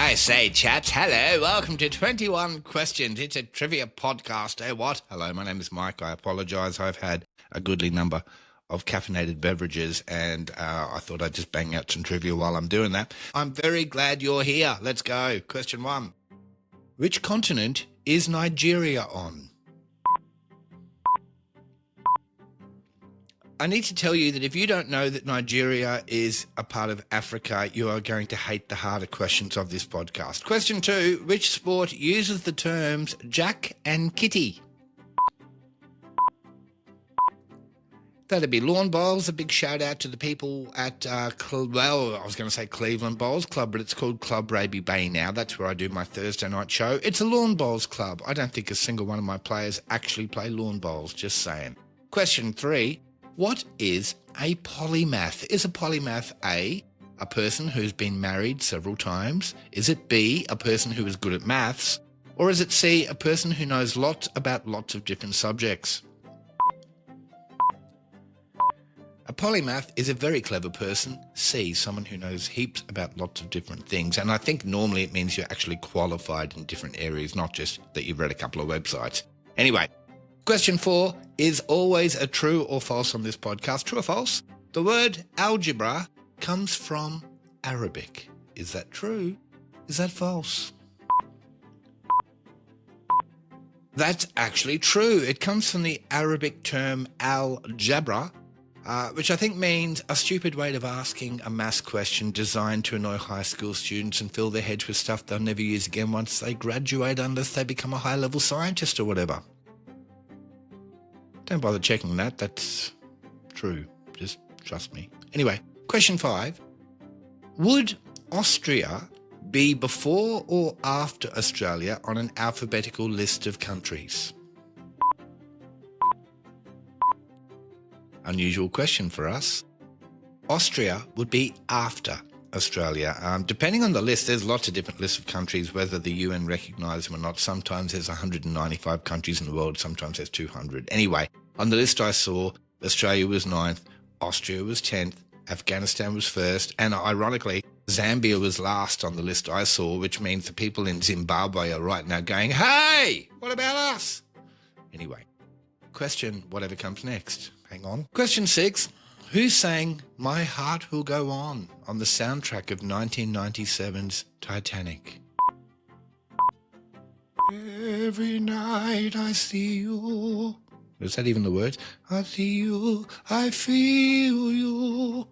I say, chaps, hello, welcome to 21 Questions. It's a trivia podcast. Oh, what? Hello, my name is Mike. I apologise. I've had a goodly number of caffeinated beverages, and I thought I'd just bang out some trivia while I'm doing that. I'm very glad you're here. Let's go. Question 1. Which continent is Nigeria on? I need to tell you that if you don't know that Nigeria is a part of Africa, you are going to hate the harder questions of this podcast. Question 2, which sport uses the terms Jack and Kitty? That'd be lawn bowls. A big shout out to the people at, I was going to say Cleveland Bowls Club, but it's called Club Raby Bay now. That's where I do my Thursday night show. It's a lawn bowls club. I don't think a single one of my players actually play lawn bowls, just saying. Question 3. What is a polymath? Is a polymath A person who's been married several times? Is it B, a person who is good at maths? Or is it C, a person who knows lots about lots of different subjects? A polymath is a very clever person. C, someone who knows heaps about lots of different things. And I think normally it means you're actually qualified in different areas, not just that you've read a couple of websites. Anyway. Question 4 is always a true or false on this podcast. True or false? The word algebra comes from Arabic. Is that true? Is that false? That's actually true. It comes from the Arabic term al-jabra, which I think means a stupid way of asking a maths question designed to annoy high school students and fill their heads with stuff they'll never use again once they graduate unless they become a high-level scientist or whatever. Don't bother checking that. That's true. Just trust me. Anyway, question 5. Would Austria be before or after Australia on an alphabetical list of countries? Unusual question for us. Austria would be after Australia. Depending on the list, there's lots of different lists of countries, whether the UN recognise them or not. Sometimes there's 195 countries in the world, sometimes there's 200. Anyway, on the list I saw, Australia was 9th, Austria was 10th, Afghanistan was 1st, and ironically, Zambia was last on the list I saw, which means the people in Zimbabwe are right now going, hey, what about us? Anyway, question whatever comes next. Hang on. Question 6. Who sang My Heart Will Go On the soundtrack of 1997's Titanic? Every night I see you. Is that even the words? I see you, I feel you.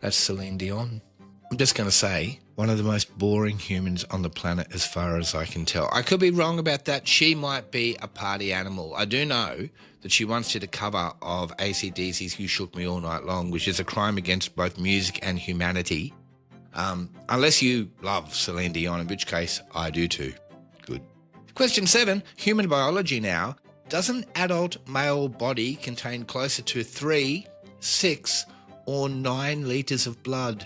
That's Celine Dion. I'm just going to say, one of the most boring humans on the planet as far as I can tell. I could be wrong about that. She might be a party animal. I do know that she once did a cover of AC/DC's You Shook Me All Night Long, which is a crime against both music and humanity. Unless you love Celine Dion, in which case I do too. Good. Question 7, human biology now. Does an adult male body contain closer to 3, 6 or 9 litres of blood?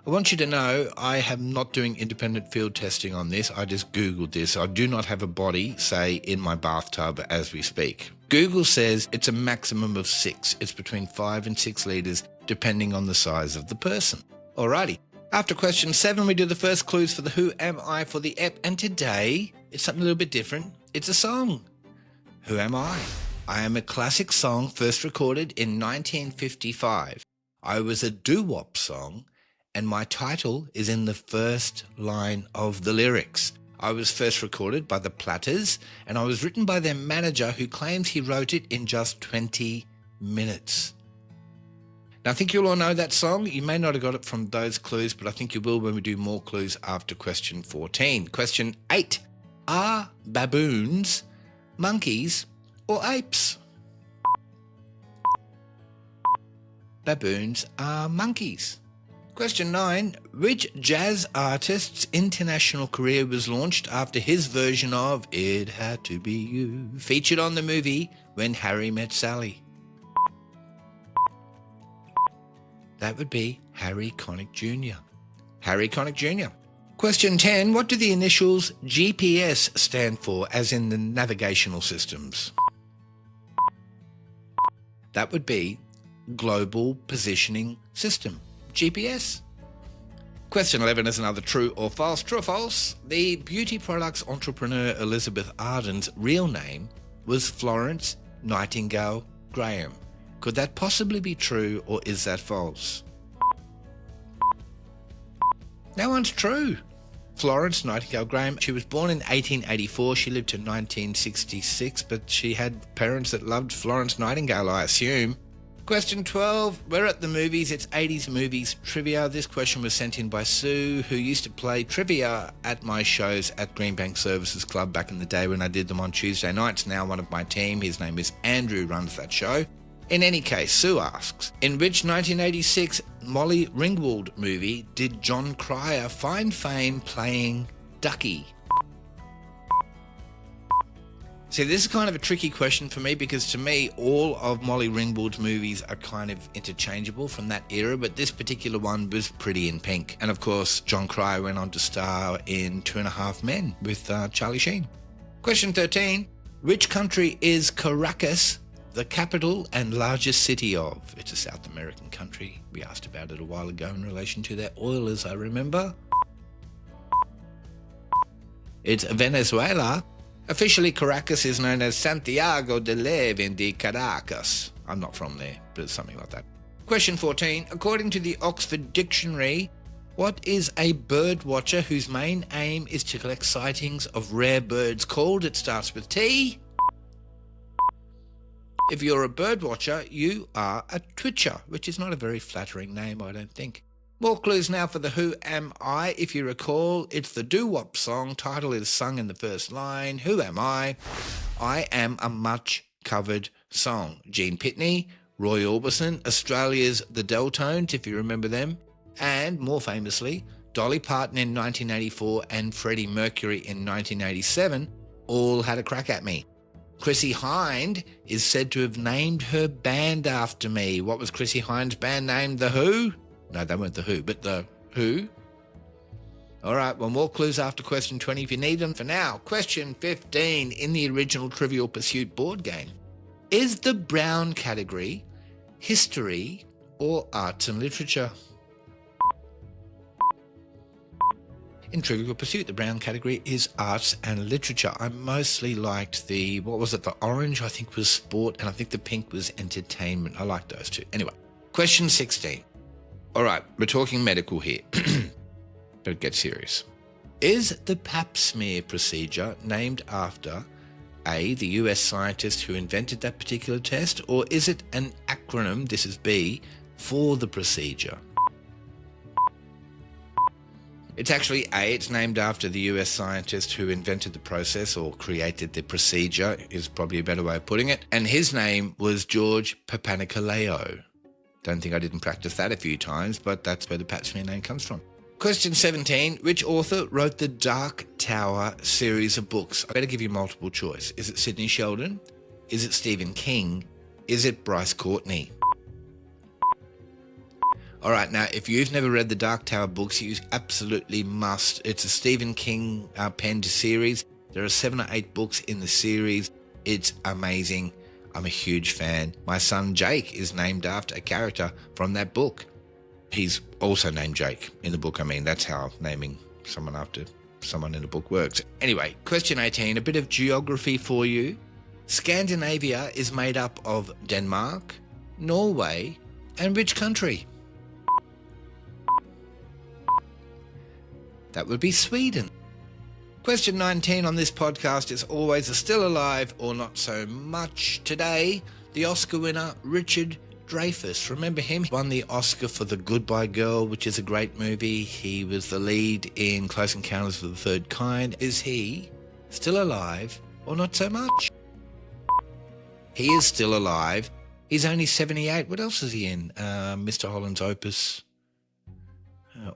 I want you to know I am not doing independent field testing on this. I just Googled this. I do not have a body, say, in my bathtub as we speak. Google says it's a maximum of 6. It's between 5 and 6 litres, depending on the size of the person. Alrighty. After question 7, we do the first clues for the Who Am I for the EP. And today, it's something a little bit different. It's a song. Who am I? I am a classic song first recorded in 1955. I was a doo-wop song, and my title is in the first line of the lyrics. I was first recorded by the Platters, and I was written by their manager who claims he wrote it in just 20 minutes. Now, I think you'll all know that song. You may not have got it from those clues, but I think you will when we do more clues after question 14. Question 8. Are baboons monkeys or apes? Baboons are monkeys. Question 9. Which jazz artist's international career was launched after his version of It Had to Be You, featured on the movie When Harry Met Sally? That would be Harry Connick Jr. Harry Connick Jr. Question 10. What do the initials GPS stand for, as in the navigational systems? That would be Global Positioning System, GPS. Question 11 is another true or false. True or false? The beauty products entrepreneur Elizabeth Arden's real name was Florence Nightingale Graham. Could that possibly be true, or is that false? That one's true. Florence Nightingale Graham. She was born in 1884. She lived to 1966, but she had parents that loved Florence Nightingale, I assume. Question 12. We're at the movies. It's 80s movies trivia. This question was sent in by Sue, who used to play trivia at my shows at Greenbank Services Club back in the day when I did them on Tuesday nights. Now one of my team, his name is Andrew, runs that show. In any case, Sue asks, in which 1986 Molly Ringwald movie did John Cryer find fame playing Ducky? See, this is kind of a tricky question for me because to me, all of Molly Ringwald's movies are kind of interchangeable from that era, but this particular one was Pretty in Pink. And of course, John Cryer went on to star in 2.5 Men with Charlie Sheen. Question 13. Which country is Caracas the capital and largest city of? It's a South American country. We asked about it a while ago in relation to their oil, as I remember. It's Venezuela. Officially, Caracas is known as Santiago de Levin de Caracas. I'm not from there, but it's something like that. Question 14. According to the Oxford Dictionary, what is a bird watcher whose main aim is to collect sightings of rare birds called? It starts with T. If you're a bird watcher, you are a twitcher, which is not a very flattering name, I don't think. More clues now for the Who Am I? If you recall, it's the doo-wop song. Title is sung in the first line. Who am I? I am a much-covered song. Gene Pitney, Roy Orbison, Australia's The Deltones, if you remember them, and, more famously, Dolly Parton in 1984 and Freddie Mercury in 1987 all had a crack at me. Chrissie Hynde is said to have named her band after me. What was Chrissie Hynde's band name? The Who? No, they weren't The Who, but The Who. All right, well, more clues after question 20 if you need them. For now, question 15 in the original Trivial Pursuit board game. Is the brown category history or arts and literature? In Trivial Pursuit, the brown category is arts and literature. I mostly liked the orange I think was sport, and I think the pink was entertainment. I liked those two. Anyway, question 16. All right, we're talking medical here. But get serious. Is the pap smear procedure named after A, the US scientist who invented that particular test, or is it an acronym, this is B, for the procedure? It's actually A, it's named after the US scientist who invented the process or created the procedure, is probably a better way of putting it. And his name was George Papanicolaou. Don't think I didn't practice that a few times, but that's where the pap smear name comes from. Question 17. Which author wrote the Dark Tower series of books? I better give you multiple choice. Is it Sidney Sheldon? Is it Stephen King? Is it Bryce Courtney? All right, now, if you've never read the Dark Tower books, you absolutely must. It's a Stephen King penned series. There are 7 or 8 books in the series. It's amazing. I'm a huge fan. My son Jake is named after a character from that book. He's also named Jake in the book. I mean, that's how naming someone after someone in a book works. Anyway, question 18, a bit of geography for you. Scandinavia is made up of Denmark, Norway, and which country? That would be Sweden. Question 19 on this podcast is always a still alive or not so much. Today, the Oscar winner, Richard Dreyfuss. Remember him? He won the Oscar for The Goodbye Girl, which is a great movie. He was the lead in Close Encounters of the Third Kind. Is he still alive or not so much? He is still alive. He's only 78. What else is he in? Mr. Holland's Opus.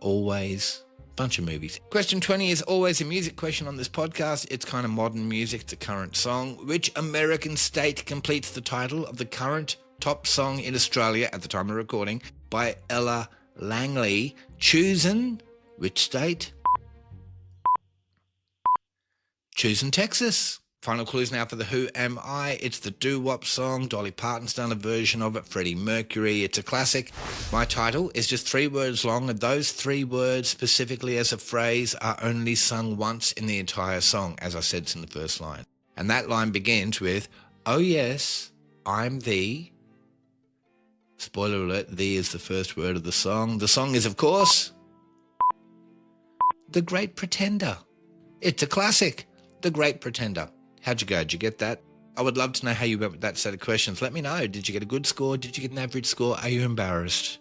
Always. Bunch of movies. Question 20 is always a music question on this podcast. It's kind of modern music. It's a current song. Which American state completes the title of the current top song in Australia at the time of recording by Ella Langley? Choosing which state? Choosing Texas. Final clues now for the Who Am I? It's the doo-wop song. Dolly Parton's done a version of it. Freddie Mercury. It's a classic. My title is just 3 words long, and those 3 words specifically as a phrase are only sung once in the entire song, as I said, it's in the first line. And that line begins with, oh yes, I'm the... Spoiler alert, the is the first word of the song. The song is, of course, The Great Pretender. It's a classic, The Great Pretender. How'd you go? Did you get that? I would love to know how you went with that set of questions. Let me know. Did you get a good score? Did you get an average score? Are you embarrassed?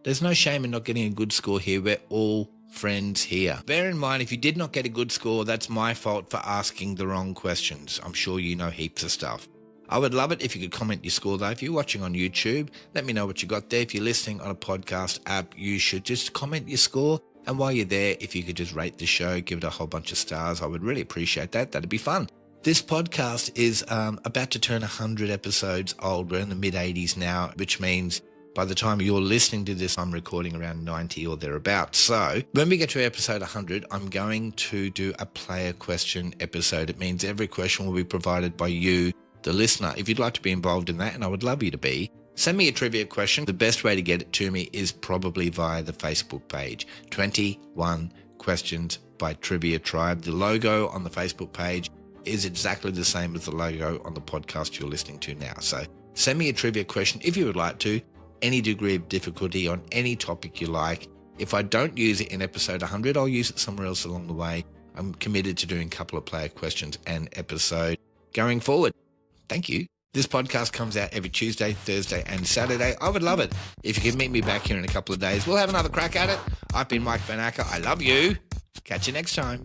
There's no shame in not getting a good score here. We're all friends here. Bear in mind, if you did not get a good score, that's my fault for asking the wrong questions. I'm sure you know heaps of stuff. I would love it if you could comment your score, though. If you're watching on YouTube, let me know what you got there. If you're listening on a podcast app, you should just comment your score. And while you're there, if you could just rate the show, give it a whole bunch of stars, I would really appreciate that. That'd be fun. This podcast is about to turn 100 episodes old. We're in the mid-80s now, which means by the time you're listening to this, I'm recording around 90 or thereabouts. So when we get to episode 100, I'm going to do a player question episode. It means every question will be provided by you, the listener. If you'd like to be involved in that, and I would love you to be, send me a trivia question. The best way to get it to me is probably via the Facebook page. 21 questions by Trivia Tribe. The logo on the Facebook page is exactly the same as the logo on the podcast you're listening to now. So send me a trivia question if you would like to, any degree of difficulty on any topic you like. If I don't use it in episode 100, I'll use it somewhere else along the way. I'm committed to doing a couple of player questions an episode going forward. Thank you. This podcast comes out every Tuesday, Thursday, and Saturday. I would love it if you could meet me back here in a couple of days. We'll have another crack at it. I've been Mike van Acker. I love you. Catch you next time.